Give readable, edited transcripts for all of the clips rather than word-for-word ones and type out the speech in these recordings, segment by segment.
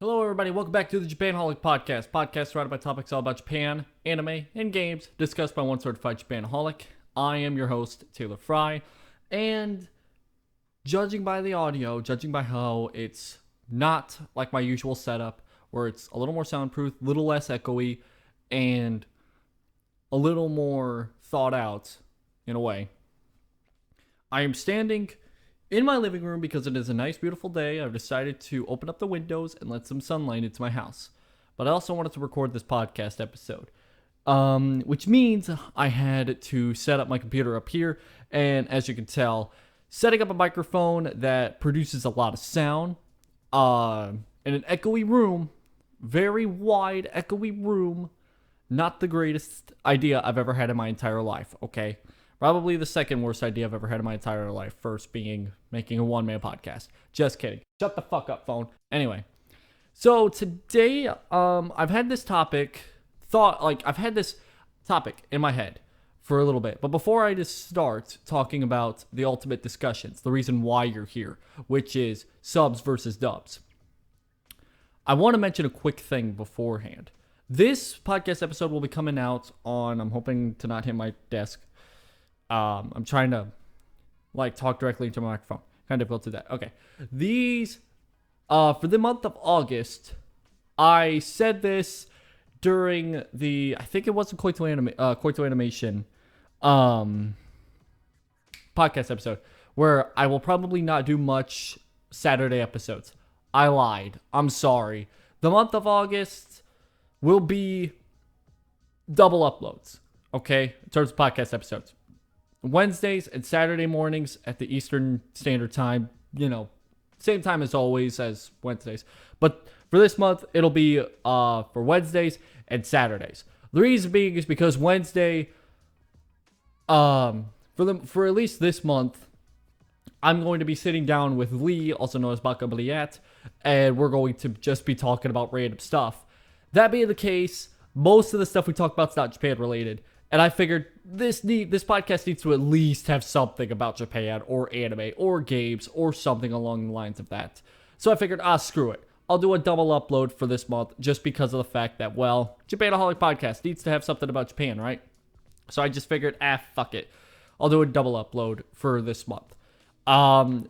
Hello, everybody. Welcome back to the Japanaholic podcast surrounded by topics all about Japan, anime, and games discussed by one certified Japanaholic. I am your host, Taylor Frey, and judging by the audio, judging by how it's not like my usual setup, where it's a little more soundproof, a little less echoey, and a little more thought out in a way, I am standing in my living room because it is a nice, beautiful day. I've decided to open up the windows and let some sunlight into my house. But I also wanted to record this podcast episode, which means I had to set up my computer up here. And as you can tell, setting up a microphone that produces a lot of sound in an echoey room, very wide, echoey room, not the greatest idea I've ever had in my entire life, okay? Probably the second worst idea I've ever had in my entire life. First being making a one-man podcast. Just kidding. Shut the fuck up, phone. Anyway, so today, I've had this topic in my head for a little bit. But before I just start talking about the ultimate discussions, the reason why you're here, which is subs versus dubs, I want to mention a quick thing beforehand. This podcast episode will be coming out on, I'm hoping to not hit my desk. I'm trying to talk directly into my microphone. Kind of difficult to do that. Okay. These for the month of August, I said this during I think it was a Koito Animation podcast episode, where I will probably not do much Saturday episodes. I lied. I'm sorry. The month of August will be double uploads, okay, in terms of podcast episodes. Wednesdays and Saturday mornings at the Eastern Standard Time, same time as always as Wednesdays. But for this month, it'll be for Wednesdays and Saturdays. The reason being is because Wednesday, for at least this month, I'm going to be sitting down with Lee, also known as Baka Bliat, and we're going to just be talking about random stuff. That being the case, most of the stuff we talk about is not Japan related. And I figured this podcast needs to at least have something about Japan or anime or games or something along the lines of that. So I figured, screw it. I'll do a double upload for this month just because of the fact that, Japanaholic podcast needs to have something about Japan, right? So I just figured, fuck it. I'll do a double upload for this month.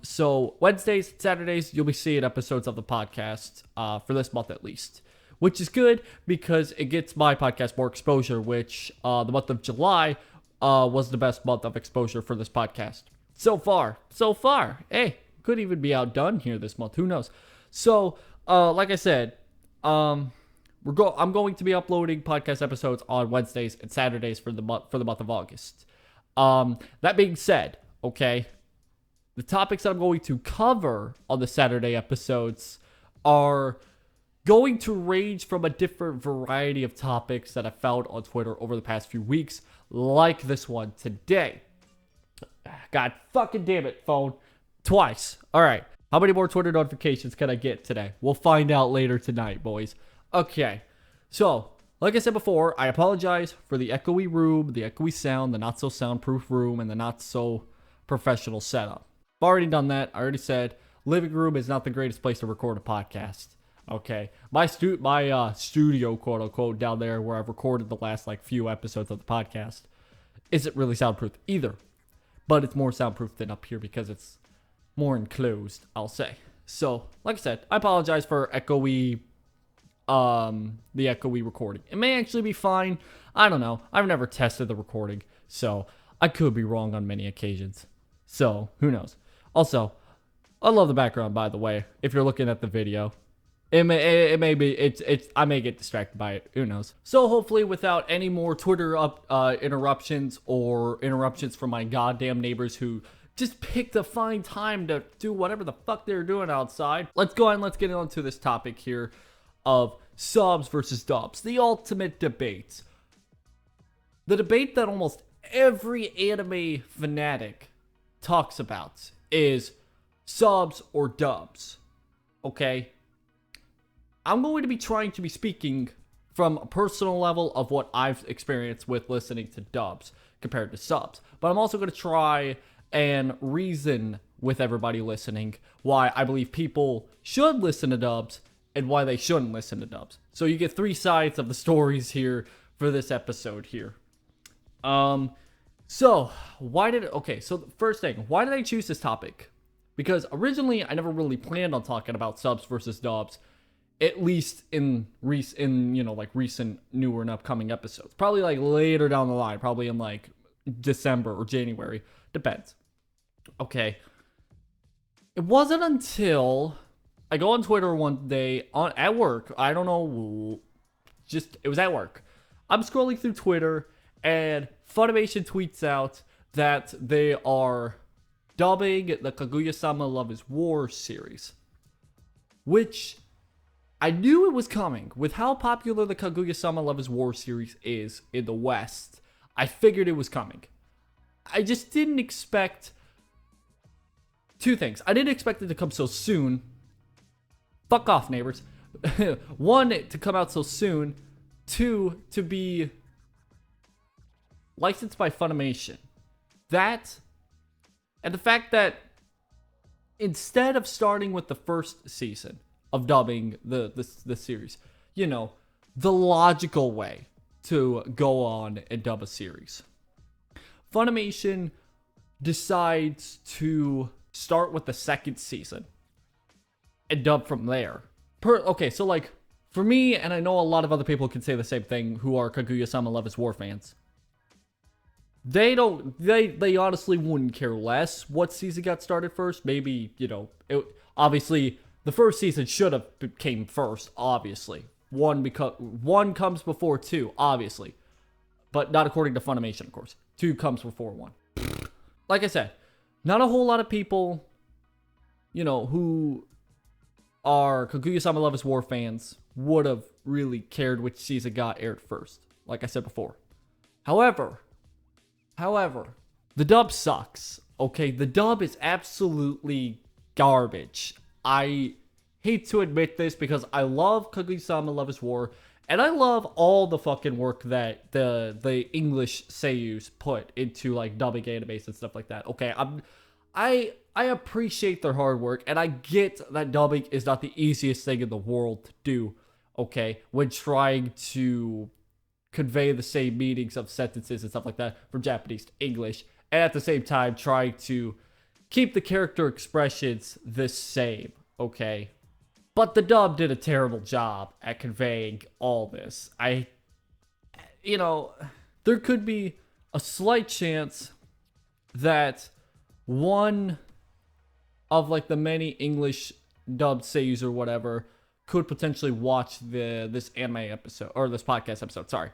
So Wednesdays, Saturdays, you'll be seeing episodes of the podcast for this month at least. Which is good because it gets my podcast more exposure, which the month of July was the best month of exposure for this podcast. So far. Hey, could even be outdone here this month. Who knows? So, like I said, I'm going to be uploading podcast episodes on Wednesdays and Saturdays for the month of August. That being said, okay, the topics I'm going to cover on the Saturday episodes are going to range from a different variety of topics that I found on Twitter over the past few weeks, like this one today. God fucking damn it, phone. Twice. All right. How many more Twitter notifications can I get today? We'll find out later tonight, boys. Okay. So, like I said before, I apologize for the echoey room, the echoey sound, the not so soundproof room, and the not so professional setup. I've already done that. I already said living room is not the greatest place to record a podcast. Okay, my studio, quote unquote, down there where I've recorded the last few episodes of the podcast isn't really soundproof either, but it's more soundproof than up here because it's more enclosed, I'll say. So, like I said, I apologize for the echoey recording. It may actually be fine. I don't know. I've never tested the recording, so I could be wrong on many occasions. So, who knows? Also, I love the background, by the way, if you're looking at the video. I may get distracted by it. Who knows? So hopefully, without any more Twitter interruptions or interruptions from my goddamn neighbors who just picked a fine time to do whatever the fuck they're doing outside, let's go and let's get into this topic here of subs versus dubs, the ultimate debate, the debate that almost every anime fanatic talks about is subs or dubs. Okay. I'm going to be trying to be speaking from a personal level of what I've experienced with listening to dubs compared to subs. But I'm also going to try and reason with everybody listening why I believe people should listen to dubs and why they shouldn't listen to dubs. So you get 3 sides of the stories here for this episode here. So the first thing, why did I choose this topic? Because originally I never really planned on talking about subs versus dubs, at least in recent newer and upcoming episodes. Probably like later down the line, probably in like December or January, depends. Okay. It wasn't until I go on Twitter one day at work. I don't know, it was at work. I'm scrolling through Twitter and Funimation tweets out that they are dubbing the Kaguya-sama Love is War series, which I knew it was coming. With how popular the Kaguya-sama Love is War series is in the West, I figured it was coming. I just didn't expect 2 things. I didn't expect it to come so soon. Fuck off, neighbors. 1, to come out so soon. 2, to be licensed by Funimation. That, and the fact that instead of starting with the first season of dubbing the series, the logical way to go on and dub a series, Funimation decides to start with the second season and dub from there. So like, for me, and I know a lot of other people can say the same thing who are Kaguya-sama Love is War fans, they honestly wouldn't care less what season got started first. Maybe, obviously, the first season should have came first, obviously. One comes before 2, obviously. But not according to Funimation, of course. 2 comes before 1. Like I said, not a whole lot of people, who are Kaguya-sama Love is War fans would have really cared which season got aired first, like I said before. However, the dub sucks, okay? The dub is absolutely garbage. I hate to admit this because I love Kaguya-sama Love is War, and I love all the fucking work that the English seiyus put into, like, dubbing animes and stuff like that, okay? I appreciate their hard work, and I get that dubbing is not the easiest thing in the world to do, okay, when trying to convey the same meanings of sentences and stuff like that from Japanese to English, and at the same time trying to keep the character expressions the same, okay? But the dub did a terrible job at conveying all this. There could be a slight chance that one of, like, the many English dubbed seiyus or whatever could potentially watch this anime episode, or this podcast episode, sorry.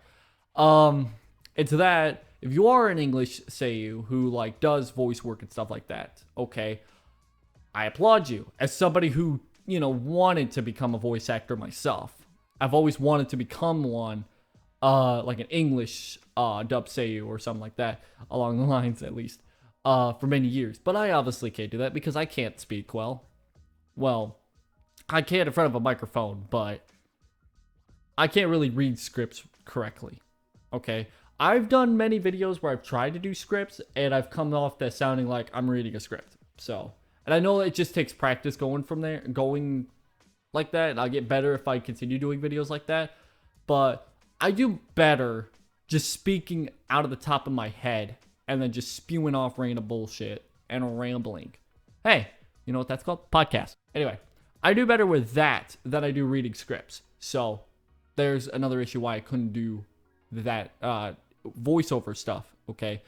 It's that, if you are an English seiyu who, like, does voice work and stuff like that, okay, I applaud you. As somebody who, wanted to become a voice actor myself, I've always wanted to become one, like an English dub seiyu or something like that, along the lines at least, for many years. But I obviously can't do that because I can't speak well. Well, I can in front of a microphone, but I can't really read scripts correctly, okay? I've done many videos where I've tried to do scripts, and I've come off that sounding like I'm reading a script, so. And I know it just takes practice going like that, and I'll get better if I continue doing videos like that, but I do better just speaking out of the top of my head, and then just spewing off random bullshit and rambling. Hey, you know what that's called? Podcast. Anyway. I do better with that than I do reading scripts. So there's another issue why I couldn't do that voiceover stuff, okay?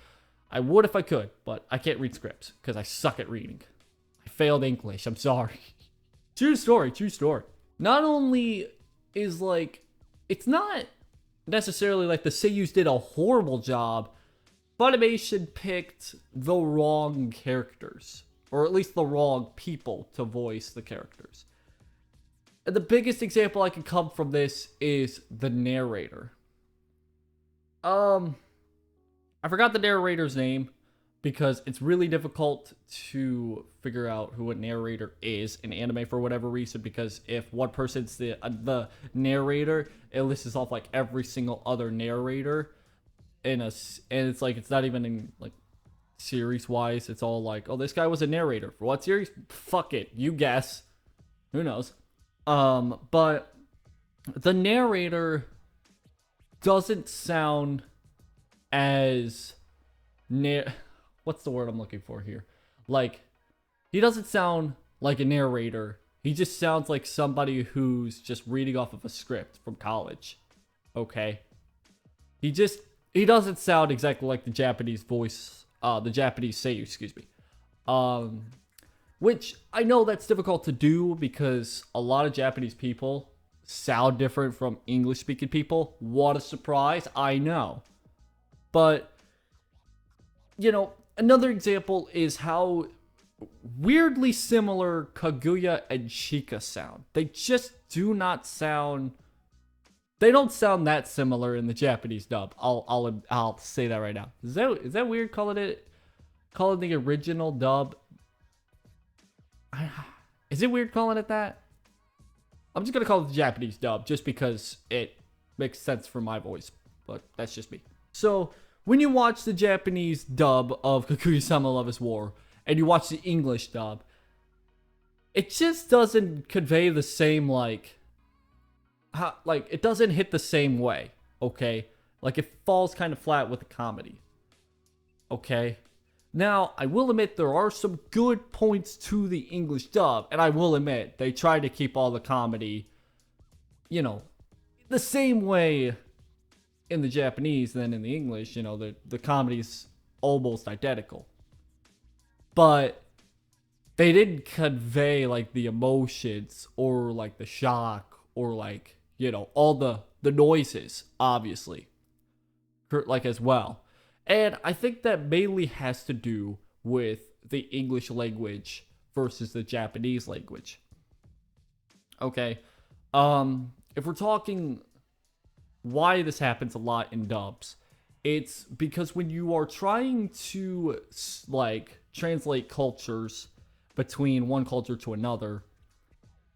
I would if I could, but I can't read scripts because I suck at reading. I failed English. I'm sorry. True story. Not only is, like, it's not necessarily like the seiyus did a horrible job, Funimation picked the wrong characters. Or at least the wrong people to voice the characters. And the biggest example I can come from this is the narrator. I forgot the narrator's name because it's really difficult to figure out who a narrator is in anime for whatever reason, because if one person's the narrator, it lists off like every single other narrator and it's like it's not even in like series wise. It's all like, oh, this guy was a narrator for what series? Fuck it, you guess. Who knows? But the narrator doesn't sound as what's the word I'm looking for here? Like, he doesn't sound like a narrator. He just sounds like somebody who's just reading off of a script from college. Okay? He doesn't sound exactly like the Japanese voice, the Japanese seiyuu, excuse me. Which I know that's difficult to do because a lot of Japanese people sound different from English speaking people. What a surprise, I know. But, you know, another example is how weirdly similar Kaguya and Chika sound. They just do not sound. They don't sound that similar in the Japanese dub. I'll say that right now. Is that weird calling the original dub? Is it weird calling it that? I'm just gonna call it the Japanese dub just because it makes sense for my voice, but that's just me. So when you watch the Japanese dub of Kaguya-sama Love is War and you watch the English dub, it just doesn't convey the same it doesn't hit the same way, okay? Like, it falls kind of flat with the comedy, okay? Now, I will admit there are some good points to the English dub, and I will admit they try to keep all the comedy, you know, the same way in the Japanese than in the English. You know, the comedy's almost identical. But they didn't convey, like, the emotions or, like, the shock or, like, you know, all the noises, obviously, like, as well. And I think that mainly has to do with the English language versus the Japanese language. Okay. If we're talking why this happens a lot in dubs, it's because when you are trying to, like, translate cultures between one culture to another,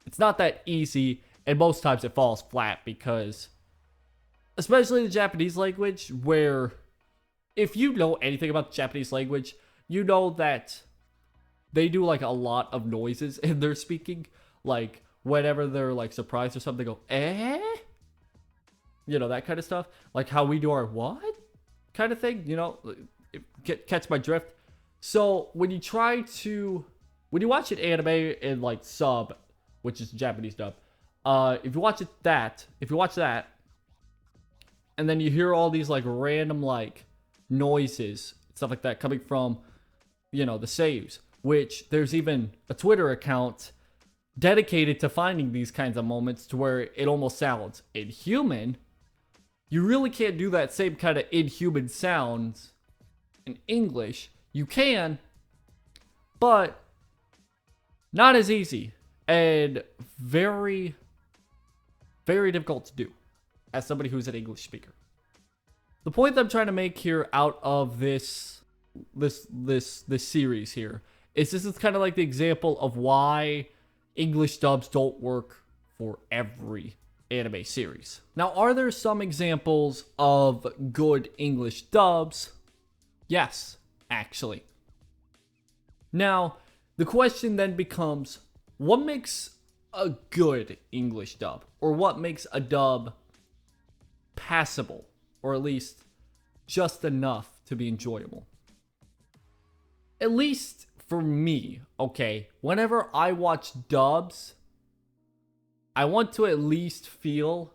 it's not that easy, and most times it falls flat because, especially the Japanese language, where if you know anything about the Japanese language, you know that they do, like, a lot of noises in their speaking. Like, whenever they're, like, surprised or something, they go, eh? You know, that kind of stuff. Like how we do our what? Kind of thing, you know? Catch my drift. So, when you watch an anime in, like, sub, which is Japanese dub, if you watch that, and then you hear all these, like, random, like, noises, stuff like that coming from, you know, the seiyus, which there's even a Twitter account dedicated to finding these kinds of moments to where it almost sounds inhuman. You really can't do that same kind of inhuman sounds in English. You can, but not as easy and very, very difficult to do as somebody who's an English speaker. The point that I'm trying to make here out of this series here is this is kind of like the example of why English dubs don't work for every anime series. Now, are there some examples of good English dubs? Yes, actually. Now, the question then becomes, what makes a good English dub? Or what makes a dub passable? Or at least just enough to be enjoyable? At least for me, okay, whenever I watch dubs, I want to at least feel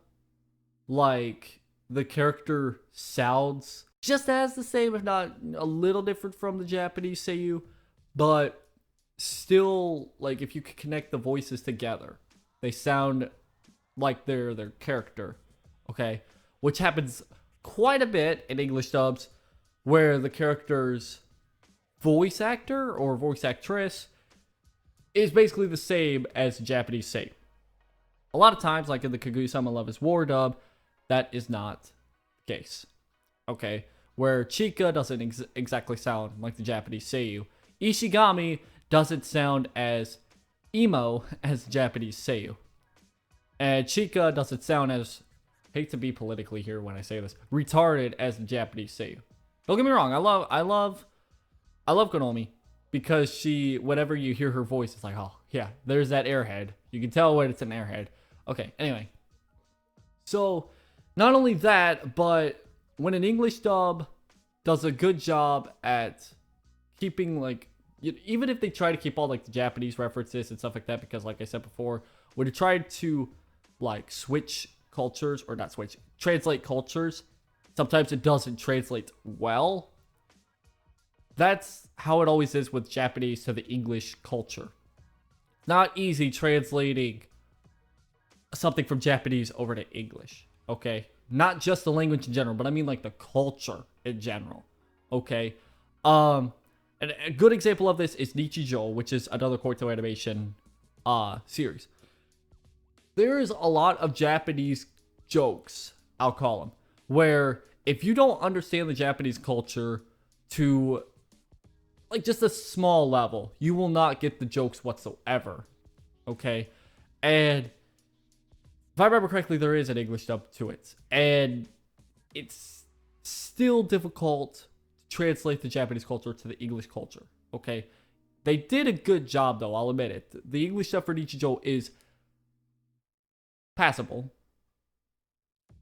like the character sounds just as the same, if not a little different from the Japanese seiyuu, but still, like, if you could connect the voices together, they sound like they're their character, okay? Which happens quite a bit in English dubs, where the character's voice actor or voice actress is basically the same as Japanese seiyuu. A lot of times, like in the Kaguya-sama Love is War dub, that is not the case. Okay? Where Chika doesn't exactly sound like the Japanese seiyuu. Ishigami doesn't sound as emo as Japanese seiyuu. And Chika doesn't sound as, hate to be politically here when I say this, retarded as the Japanese seiyuu. Don't get me wrong, I love Konomi because whenever you hear her voice, it's like, oh, yeah, there's that airhead. You can tell when it's an airhead. Okay, anyway. So, not only that, but when an English dub does a good job at keeping, like, even if they try to keep all, like, the Japanese references and stuff like that, because, like I said before, when you try to, like, switch cultures, or not switch, translate cultures, sometimes it doesn't translate well. That's how it always is with Japanese to the English culture. Not easy translating something from Japanese over to English, okay? Not just the language in general, but I mean like the culture in general, okay? And a good example of this is Nichijou, which is another Koito animation series. There is a lot of Japanese jokes, I'll call them, where if you don't understand the Japanese culture to like just a small level, you will not get the jokes whatsoever, okay? And if I remember correctly, there is an English dub to it, and it's still difficult to translate the Japanese culture to the English culture, okay? They did a good job, though, I'll admit it. The English dub for Nichijou is passable.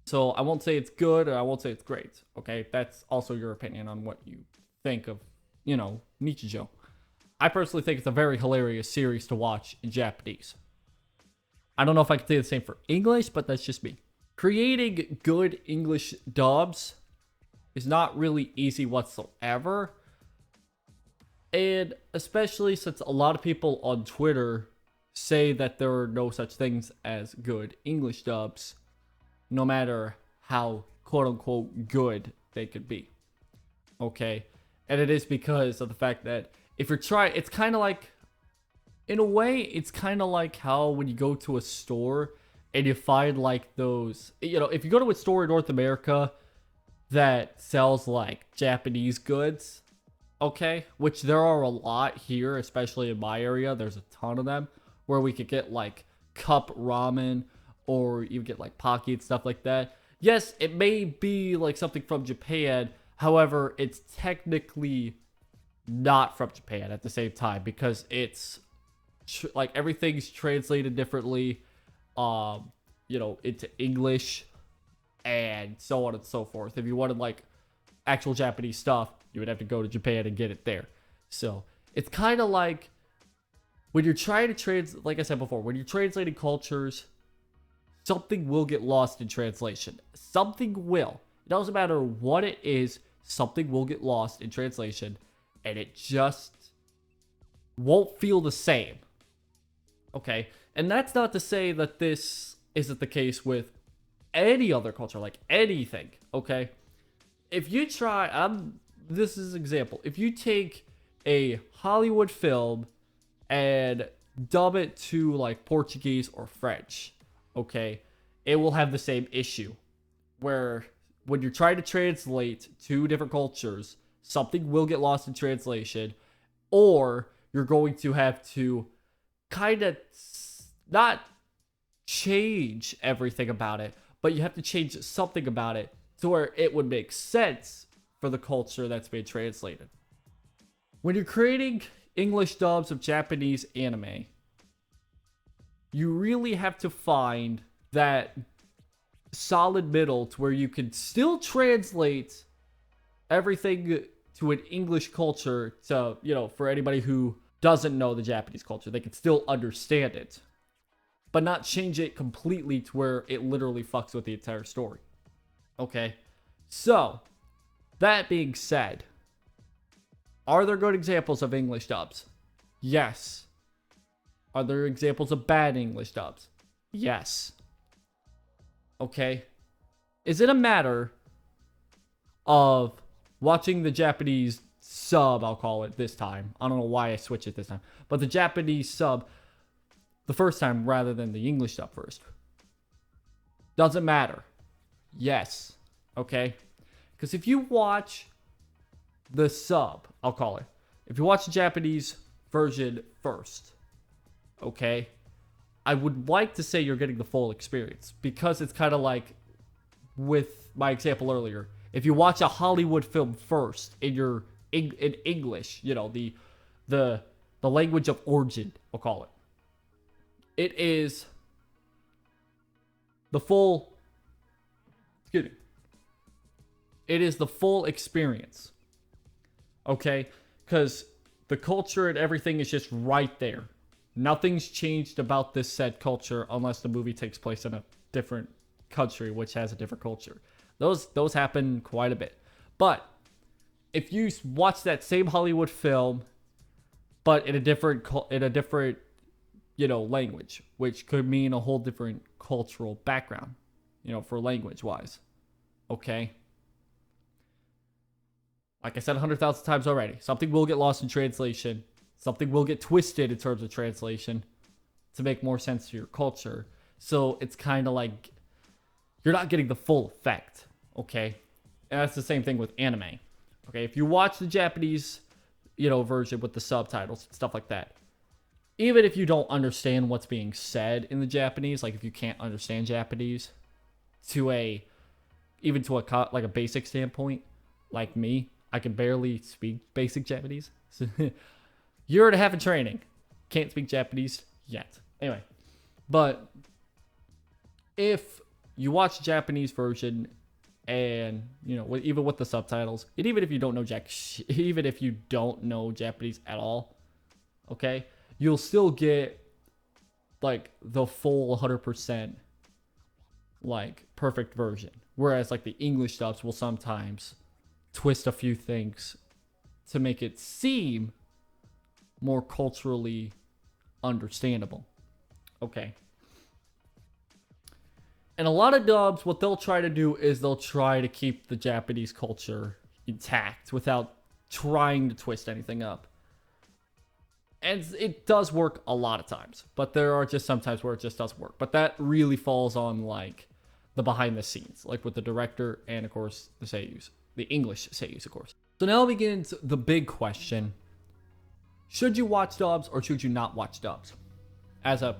So I won't say it's good, or I won't say it's great, okay? That's also your opinion on what you think of, you know, Nichijou. I personally think it's a very hilarious series to watch in Japanese. I don't know if I can say the same for English, but that's just me. Creating good English dubs is not really easy whatsoever. And especially since a lot of people on Twitter say that there are no such things as good English dubs, no matter how quote-unquote good they could be. Okay? And it is because of the fact that if you're trying, it's kind of like, in a way, it's kind of like how when you go to a store and you find like those, you know, if you go to a store in North America that sells like Japanese goods, okay, which there are a lot here, especially in my area, there's a ton of them, where we could get like cup ramen, or you get like pocky and stuff like that. Yes, it may be like something from Japan, however, it's technically not from Japan at the same time, because it's like everything's translated differently, you know, into English and so on and so forth. If you wanted like actual Japanese stuff, you would have to go to Japan and get it there. So it's kind of like when you're trying to like I said before, when you're translating cultures, something will get lost in translation. Something will. It doesn't matter what it is, something will get lost in translation, and it just won't feel the same. Okay? And that's not to say that this isn't the case with any other culture, like anything, okay? If you try, this is an example. If you take a Hollywood film and dub it to like Portuguese or French, okay, it will have the same issue where when you're trying to translate two different cultures, something will get lost in translation, or you're going to have to kind of not change everything about it, but you have to change something about it to where it would make sense for the culture that's being translated. When you're creating English dubs of Japanese anime, you really have to find that solid middle to where you can still translate everything to an English culture to, you know, for anybody who doesn't know the Japanese culture, they can still understand it, but not change it completely to where it literally fucks with the entire story. Okay? So, that being said, are there good examples of English dubs? Yes. Are there examples of bad English dubs? Yes. Okay? Is it a matter of watching the Japanese sub, I'll call it this time. I don't know why I switched it this time. But the Japanese sub the first time rather than the English dub first? Doesn't matter. Yes. Okay? Because if you watch the sub, I'll call it, if you watch the Japanese version first, okay, I would like to say you're getting the full experience, because it's kind of like with my example earlier. If you watch a Hollywood film first in English, you know, the the language of origin, we'll call it. It is the full, excuse me, it is the full experience. Okay? Because the culture and everything is just right there. Nothing's changed about this said culture unless the movie takes place in a different country which has a different culture. Those happen quite a bit. But if you watch that same Hollywood film but in a different language, which could mean a whole different cultural background, for language wise. Okay? Like I said 100,000 times already, something will get lost in translation. Something will get twisted in terms of translation to make more sense to your culture. So it's kind of like you're not getting the full effect, okay? And that's the same thing with anime. Okay, if you watch the Japanese, version with the subtitles and stuff like that, even if you don't understand what's being said in the Japanese, like if you can't understand Japanese to a basic standpoint, like me, I can barely speak basic Japanese. You're to have a training. Can't speak Japanese yet. Anyway, but if you watch the Japanese version and, even with the subtitles, and even if you don't know Japanese at all, okay, you'll still get like the full 100% like perfect version. Whereas like the English dubs will sometimes twist a few things to make it seem more culturally understandable. Okay. And a lot of dubs, what they'll try to do is they'll try to keep the Japanese culture intact without trying to twist anything up. And it does work a lot of times, but there are just some times where it just doesn't work. But that really falls on like the behind the scenes, like with the director and of course the seiyus, the English seiyus, of course. So now begins the big question. Should you watch dubs or should you not watch dubs? As a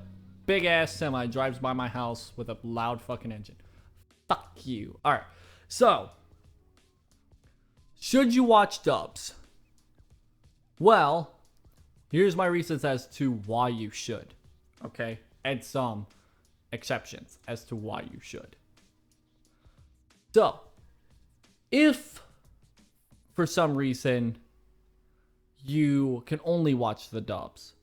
big ass semi drives by my house with a loud fucking engine. Fuck you. Alright. So, should you watch dubs? Well, here's my reasons as to why you should. Okay? And some exceptions as to why you should. So, if for some reason you can only watch the dubs,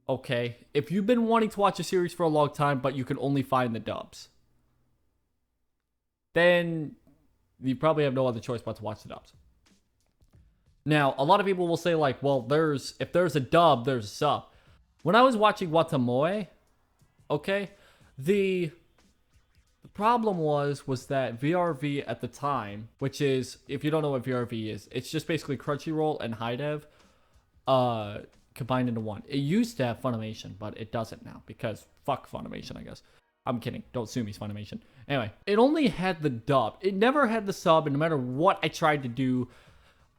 okay, if you've been wanting to watch a series for a long time but you can only find the dubs, then you probably have no other choice but to watch the dubs. Now, a lot of people will say like, well, if there's a dub, there's a sub. When I was watching Watamoe, okay, the problem was that VRV at the time, which is, if you don't know what VRV is, it's just basically Crunchyroll and HiDev combined into one. It used to have Funimation, but it doesn't now because fuck Funimation, I guess. I'm kidding. Don't sue me, Funimation. Anyway, it only had the dub. It never had the sub, and no matter what I tried to do,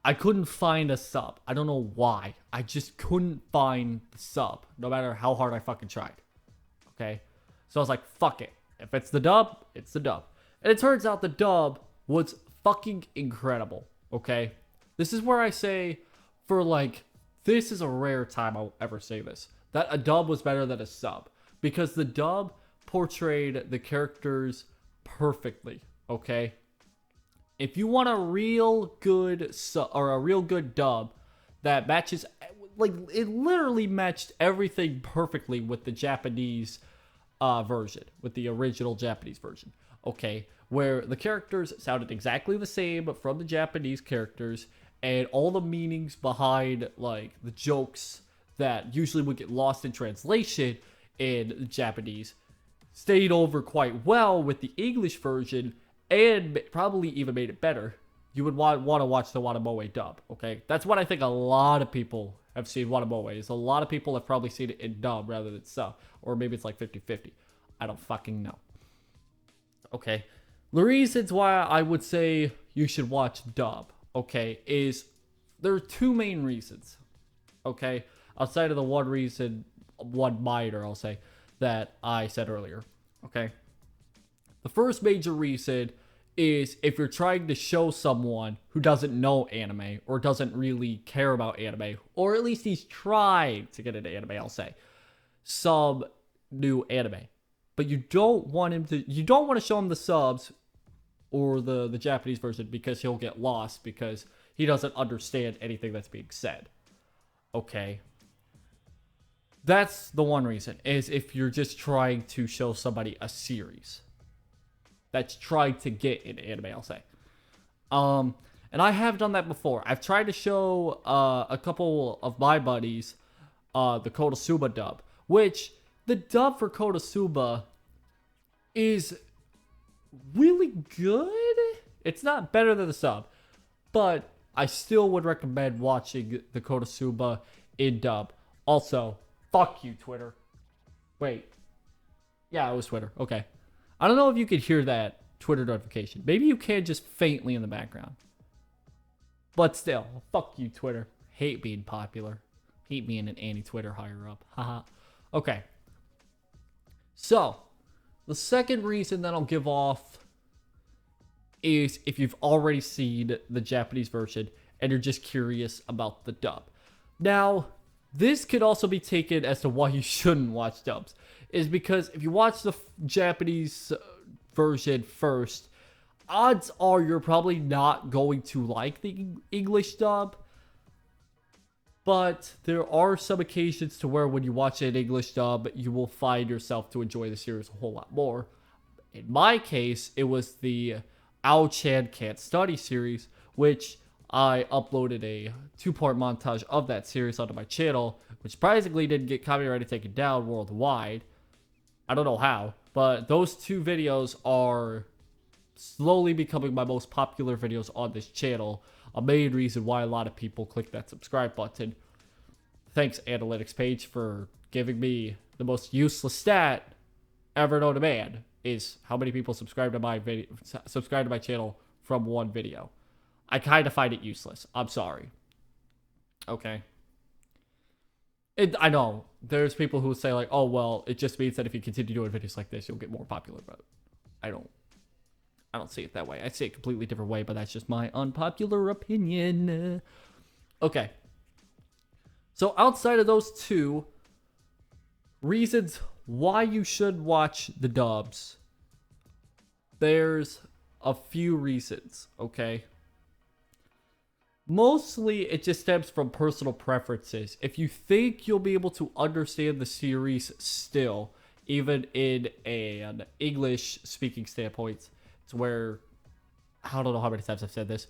I couldn't find a sub. I don't know why. I just couldn't find the sub, no matter how hard I fucking tried. Okay? So I was like, fuck it. If it's the dub, it's the dub. And it turns out the dub was fucking incredible. Okay? This is where I say, this is a rare time I'll ever say this, that a dub was better than a sub. Because the dub portrayed the characters perfectly. Okay? If you want a real good sub or a real good dub that matches, like, it literally matched everything perfectly with the Japanese version, with the original Japanese version, okay, where the characters sounded exactly the same from the Japanese characters, and all the meanings behind, like, the jokes that usually would get lost in translation in Japanese stayed over quite well with the English version, and probably even made it better. You would want to watch the Watamoe dub, okay? That's what I think a lot of people have seen Watamoe. Is a lot of people have probably seen it in dub rather than sub. Or maybe it's like 50-50. I don't fucking know. Okay. The reasons why I would say you should watch dub, okay, is there are two main reasons, okay? Outside of the one minor, I'll say, that I said earlier, okay? The first major reason is if you're trying to show someone who doesn't know anime or doesn't really care about anime, or at least he's trying to get into anime, I'll say, some new anime. But you don't want to show him the subs or the Japanese version because he'll get lost because he doesn't understand anything that's being said. Okay. That's the one reason, is if you're just trying to show somebody a series that's trying to get into anime, I'll say. And I have done that before. I've tried to show a couple of my buddies the Konosuba dub, which the dub for Konosuba is really good. It's not better than the sub, but I still would recommend watching the Konosuba in dub. Also, fuck you, Twitter. Wait. Yeah, it was Twitter. Okay. I don't know if you could hear that Twitter notification. Maybe you can just faintly in the background. But still, fuck you, Twitter. Hate being popular. Hate being an anti-Twitter higher up. Haha. Okay. So, the second reason that I'll give off is if you've already seen the Japanese version and you're just curious about the dub. Now, this could also be taken as to why you shouldn't watch dubs. Is because if you watch the Japanese version first, odds are you're probably not going to like the English dub. But there are some occasions to where when you watch an English dub, you will find yourself to enjoy the series a whole lot more. In my case, it was the Ao-chan Can't Study series, which I uploaded a 2-part montage of that series onto my channel, which surprisingly didn't get copyrighted taken down worldwide. I don't know how, but those 2 videos are slowly becoming my most popular videos on this channel. A main reason why a lot of people click that subscribe button. Thanks, analytics page, for giving me the most useless stat ever known to man, is how many people subscribe to my channel from one video. I kind of find it useless. I'm sorry. Okay. I know there's people who say like, oh well, it just means that if you continue doing videos like this, you'll get more popular. But I don't see it that way. I see it a completely different way, but that's just my unpopular opinion. Okay. So outside of those 2 reasons why you should watch the dubs, there's a few reasons, okay? Mostly, it just stems from personal preferences. If you think you'll be able to understand the series still, even in an English-speaking standpoint, it's where, I don't know how many times I've said this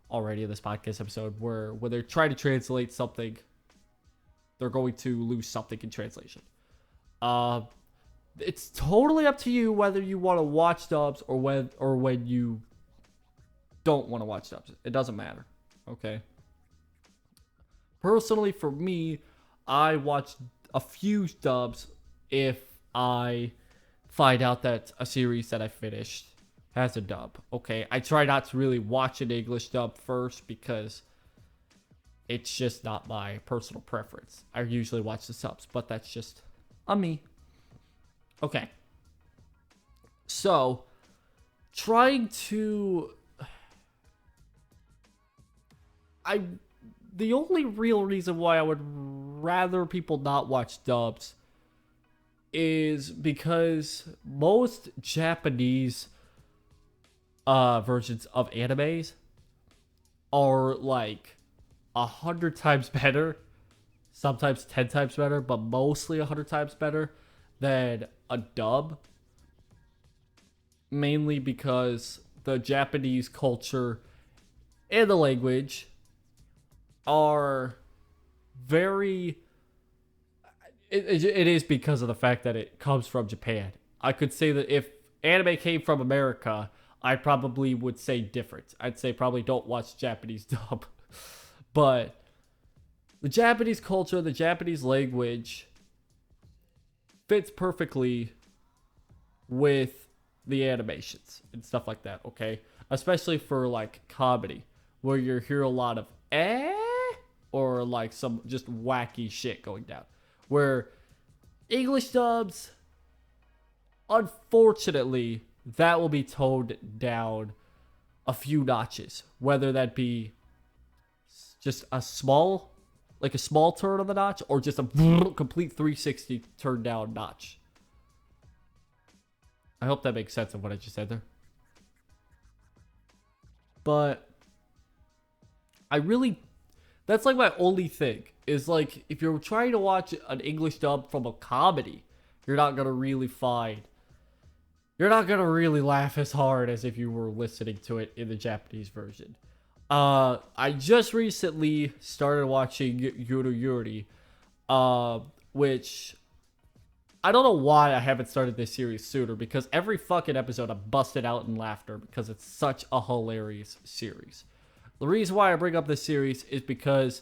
already in this podcast episode, where when they're trying to translate something, they're going to lose something in translation. It's totally up to you whether you want to watch dubs or when you don't want to watch dubs. It doesn't matter. Okay. Personally, for me, I watch a few dubs if I find out that a series that I finished has a dub. Okay. I try not to really watch an English dub first because it's just not my personal preference. I usually watch the subs, but that's just on me. Okay. So, trying to... The only real reason why I would rather people not watch dubs is because most Japanese versions of animes are like 100 times better, sometimes 10 times better, but mostly 100 times better than a dub. Mainly because the Japanese culture and the language are very... It is because of the fact that it comes from Japan. I could say that if anime came from America, I probably would say different. I'd say probably don't watch Japanese dub. But the Japanese culture, the Japanese language fits perfectly with the animations and stuff like that, okay? Especially for like comedy, where you hear a lot of or like some just wacky shit going down. Where English dubs, unfortunately, that will be toned down a few notches, whether that be just a small turn on the notch or just a complete 360 turn down notch. I hope that makes sense of what I just said there. But that's like my only thing is like if you're trying to watch an English dub from a comedy, you're not gonna really laugh as hard as if you were listening to it in the Japanese version. I just recently started watching Yuru Yuri, which I don't know why I haven't started this series sooner, because every fucking episode I'm busted out in laughter because it's such a hilarious series. The reason why I bring up this series is because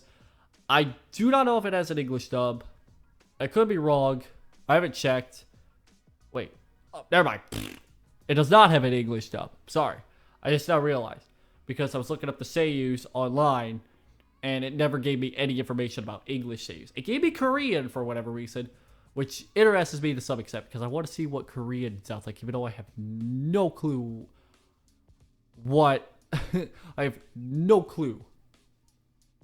I do not know if it has an English dub. I could be wrong. I haven't checked. Wait. Oh, never mind. It does not have an English dub. Sorry. I just now realized. Because I was looking up the seiyus online, and it never gave me any information about English seiyus. It gave me Korean for whatever reason, which interests me to some extent, because I want to see what Korean sounds like, even though I have no clue what... I have no clue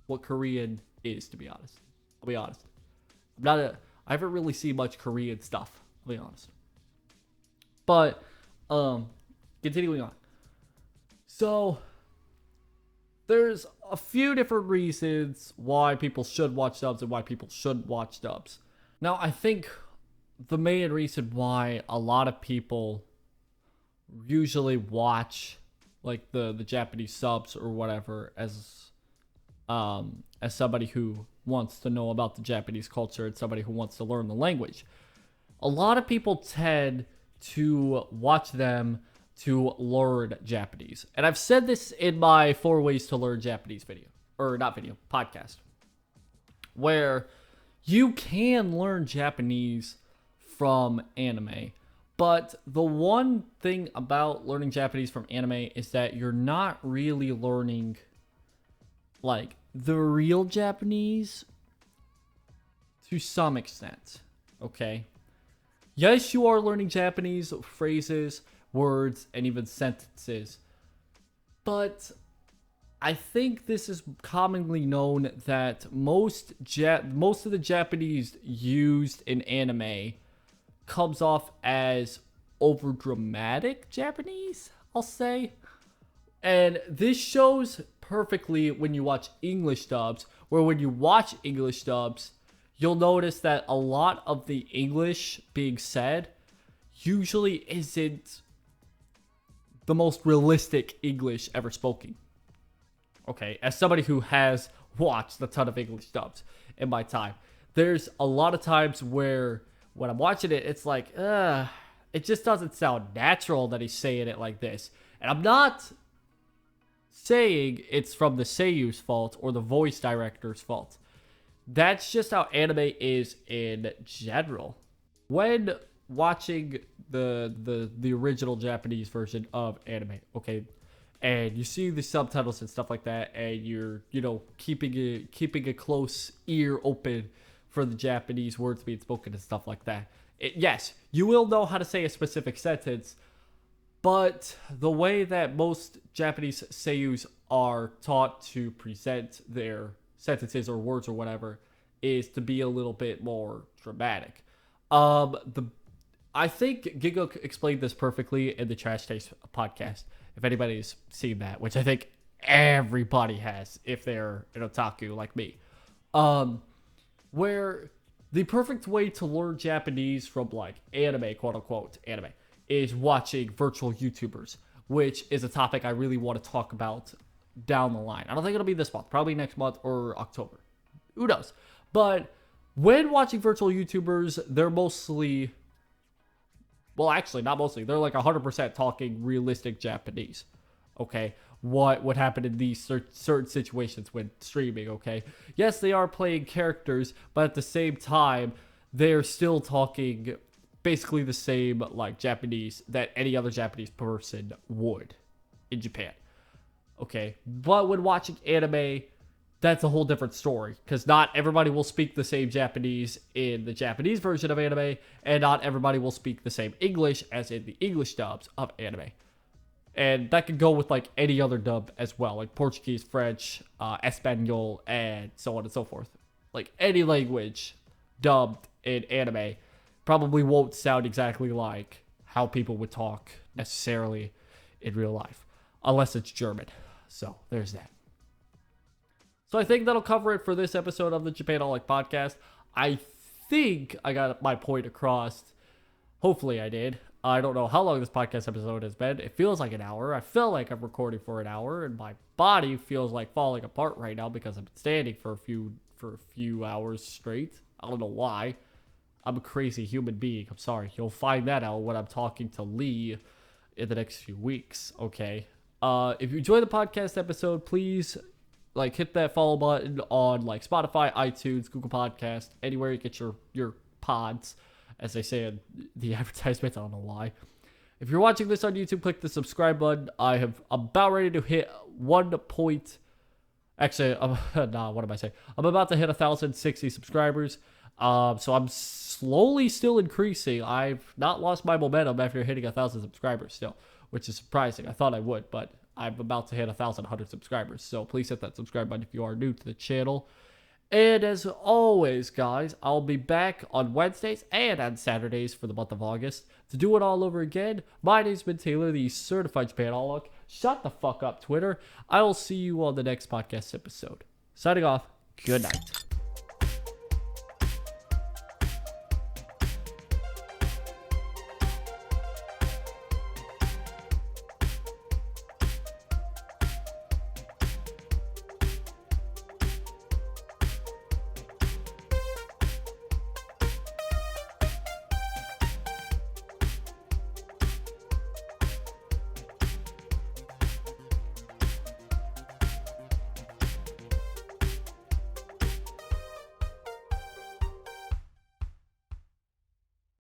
what Korean is, to be honest. I'll be honest. I haven't really seen much Korean stuff, I'll be honest. But, continuing on. So... there's a few different reasons why people should watch dubs and why people shouldn't watch dubs. Now, I think the main reason why a lot of people usually watch like the Japanese subs or whatever as somebody who wants to know about the Japanese culture and somebody who wants to learn the language, a lot of people tend to watch them to learn Japanese. And I've said this in my 4 ways to learn Japanese podcast, where you can learn Japanese from anime. But the one thing about learning Japanese from anime is that you're not really learning like the real Japanese to some extent, okay? Yes, you are learning Japanese phrases, words, and even sentences, but I think this is commonly known that most of the Japanese used in anime comes off as overdramatic Japanese, I'll say. And this shows perfectly when you watch English dubs, where when you watch English dubs, you'll notice that a lot of the English being said usually isn't the most realistic English ever spoken. Okay, as somebody who has watched a ton of English dubs in my time, there's a lot of times where when I'm watching it, it's like, it just doesn't sound natural that he's saying it like this. And I'm not saying it's from the seiyu's fault or the voice director's fault. That's just how anime is in general. When watching the original Japanese version of anime, okay, and you see the subtitles and stuff like that, and you're, keeping a close ear open for the Japanese words being spoken and stuff like that. Yes, you will know how to say a specific sentence, but the way that most Japanese seiyus are taught to present their sentences or words or whatever is to be a little bit more dramatic. I think Gigo explained this perfectly in the Trash Taste podcast, if anybody's seen that, which I think everybody has if they're an otaku like me. Where the perfect way to learn Japanese from like anime, quote unquote anime, is watching virtual YouTubers, which is a topic I really want to talk about down the line. I don't think it'll be this month, probably next month or October. Who knows? But when watching virtual YouTubers, they're mostly, well, actually, not mostly. They're like 100% talking realistic Japanese. Okay? What would happen in these certain situations when streaming, okay? Yes, they are playing characters, but at the same time, they're still talking basically the same, like, Japanese that any other Japanese person would in Japan. Okay? But when watching anime, that's a whole different story, because not everybody will speak the same Japanese in the Japanese version of anime, and not everybody will speak the same English as in the English dubs of anime. And that could go with like any other dub as well, like Portuguese, French, Espanol, and so on and so forth. Like any language dubbed in anime probably won't sound exactly like how people would talk necessarily in real life, unless it's German. So there's that. So I think that'll cover it for this episode of the Japanaholic podcast. I think I got my point across. Hopefully I did. I don't know how long this podcast episode has been. It feels like an hour. I feel like I'm recording for an hour, and my body feels like falling apart right now because I've been standing for a few hours straight. I don't know why. I'm a crazy human being. I'm sorry. You'll find that out when I'm talking to Lee in the next few weeks. Okay. If you enjoy the podcast episode, please like hit that follow button on like Spotify, iTunes, Google Podcast, anywhere you get your pods, as they say in the advertisement. I don't know why. If you're watching this on YouTube, click the subscribe button. I'm about ready to hit 1 point. Actually, what am I saying? I'm about to hit 1,060 subscribers. So I'm slowly still increasing. I've not lost my momentum after hitting 1,000 subscribers still, which is surprising. I thought I would, but I'm about to hit 1,100 subscribers. So please hit that subscribe button if you are new to the channel. And as always, guys, I'll be back on Wednesdays and on Saturdays for the month of August to do it all over again. My name's been Taylor, the certified Japanaholic. Shut the fuck up, Twitter. I will see you on the next podcast episode. Signing off. Good night.